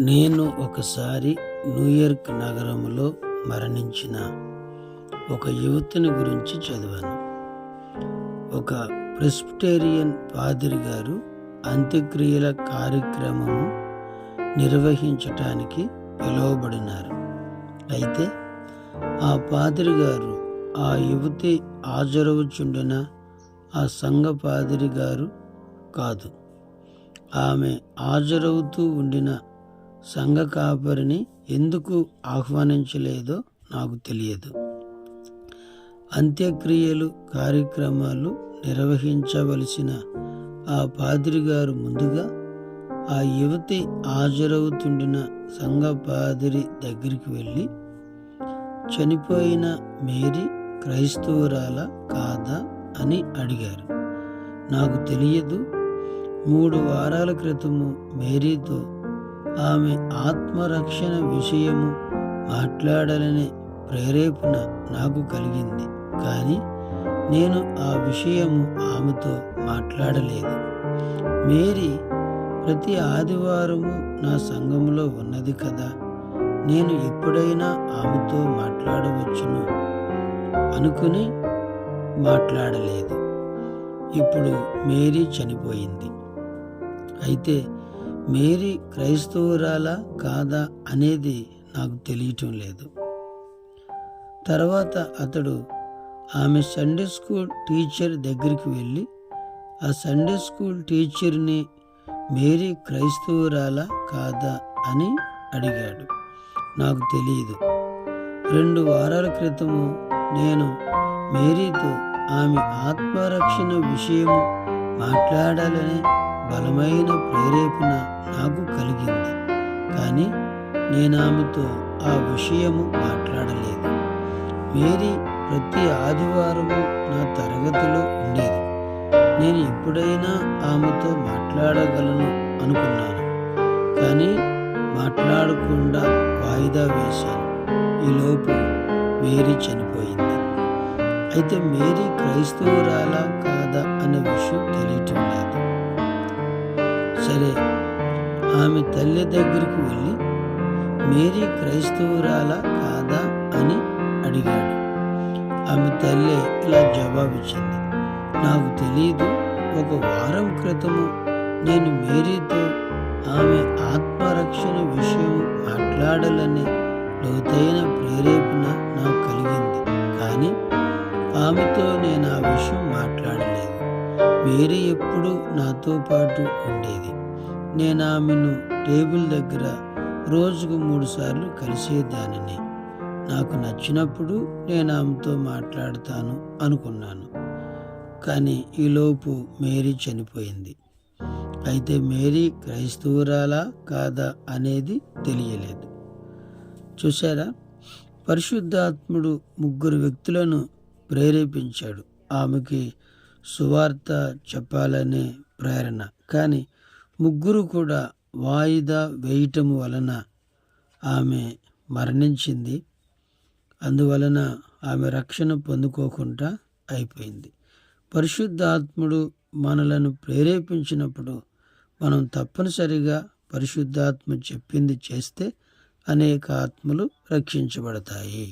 నేను ఒకసారి న్యూయార్క్ నగరంలో మరణించిన ఒక యువతిని గురించి చదివాను. ఒక ప్రెస్బిటేరియన్ పాదిరి గారు అంత్యక్రియల కార్యక్రమము నిర్వహించటానికి పిలువబడినారు. అయితే ఆ పాదిరి గారు ఆ యువతి హాజరవుచుండిన ఆ సంఘ పాదిరి గారు కాదు. ఆమె హాజరవుతూ ఉండిన సంఘ కాపరిని ఎందుకు ఆహ్వానించలేదో నాకు తెలియదు. అంత్యక్రియలు కార్యక్రమాలు నిర్వహించవలసిన ఆ పాదిరి గారు ముందుగా ఆ యువతి హాజరవుతుండిన సంఘ పాదిరి దగ్గరికి వెళ్ళి, చనిపోయిన మేరీ క్రైస్తవురాలా కాదా అని అడిగారు. నాకు తెలియదు. 3 వారాల క్రితము మేరీతో ఆమె ఆత్మరక్షణ విషయము మాట్లాడాలనే ప్రేరేపణ నాకు కలిగింది, కానీ నేను ఆ విషయము ఆమెతో మాట్లాడలేదు. మేరీ ప్రతి ఆదివారము నా సంఘంలో ఉన్నది కదా, నేను ఎప్పుడైనా ఆమెతో మాట్లాడవచ్చును అనుకుని మాట్లాడలేదు. ఇప్పుడు మేరీ చనిపోయింది. అయితే మేరీ క్రైస్తవురాలా కాదా అనేది నాకు తెలియటం లేదు. తర్వాత అతడు ఆమె సండే స్కూల్ టీచర్ దగ్గరికి వెళ్ళి ఆ సండే స్కూల్ టీచర్ని మేరీ క్రైస్తవురాలా కాదా అని అడిగాడు. నాకు తెలియదు. 2 వారాల క్రితము నేను మేరీతో ఆమె ఆత్మరక్షణ విషయము మాట్లాడాలనే బలమైన ప్రేరేపణ నాకు కలిగింది, కానీ నేను ఆమెతో ఆ విషయము మాట్లాడలేదు. మేరీ ప్రతి ఆదివారము నా తరగతిలో ఉండేది. నేను ఎప్పుడైనా ఆమెతో మాట్లాడగలను అనుకున్నాను, కానీ మాట్లాడకుండా వాయిదా వేశాను. ఈలోపు మేరీ చనిపోయింది. అయితే మేరీ క్రైస్తవురాలా కాదా అన్న విషయం తెలియటం లేదు. సరే, ఆమె తల్లి దగ్గరికి వెళ్ళి మేరీ క్రైస్తవురాలా కాదా అని అడిగాడు. ఆమె తల్లి ఇలా జవాబిచ్చింది, నాకు తెలియదు. 1 వారం క్రితము నేను మేరీతో ఆమె ఆత్మరక్షణ విషయం మాట్లాడాలనే లోతైన ప్రేరేపణ నాకు కలిగింది, కానీ ఆమెతో నేను ఆ విషయం మాట్లాడలేదు. మేరీ ఎప్పుడు నాతో పాటు ఉండేది. నేను ఆమెను టేబుల్ దగ్గర రోజుకు 3 సార్లు కలిసేదానిని. నాకు నచ్చినప్పుడు నేను ఆమెతో మాట్లాడతాను అనుకున్నాను, కానీ ఈలోపు మేరీ చనిపోయింది. అయితే మేరీ క్రైస్తవురాలా కాదా అనేది తెలియలేదు. చూసారా, పరిశుద్ధాత్ముడు 3 వ్యక్తులను ప్రేరేపించాడు ఆమెకి సువార్త చెప్పాలనే ప్రేరణ. కానీ 3 కూడా వాయిదా వేయటం వలన ఆమె మరణించింది. అందువలన ఆమె రక్షణ పొందుకోకుండా అయిపోయింది. పరిశుద్ధాత్ముడు మనలను ప్రేరేపించినప్పుడు మనం తప్పనిసరిగా పరిశుద్ధాత్మ చెప్పింది చేస్తే అనేక ఆత్మలు రక్షించబడతాయి.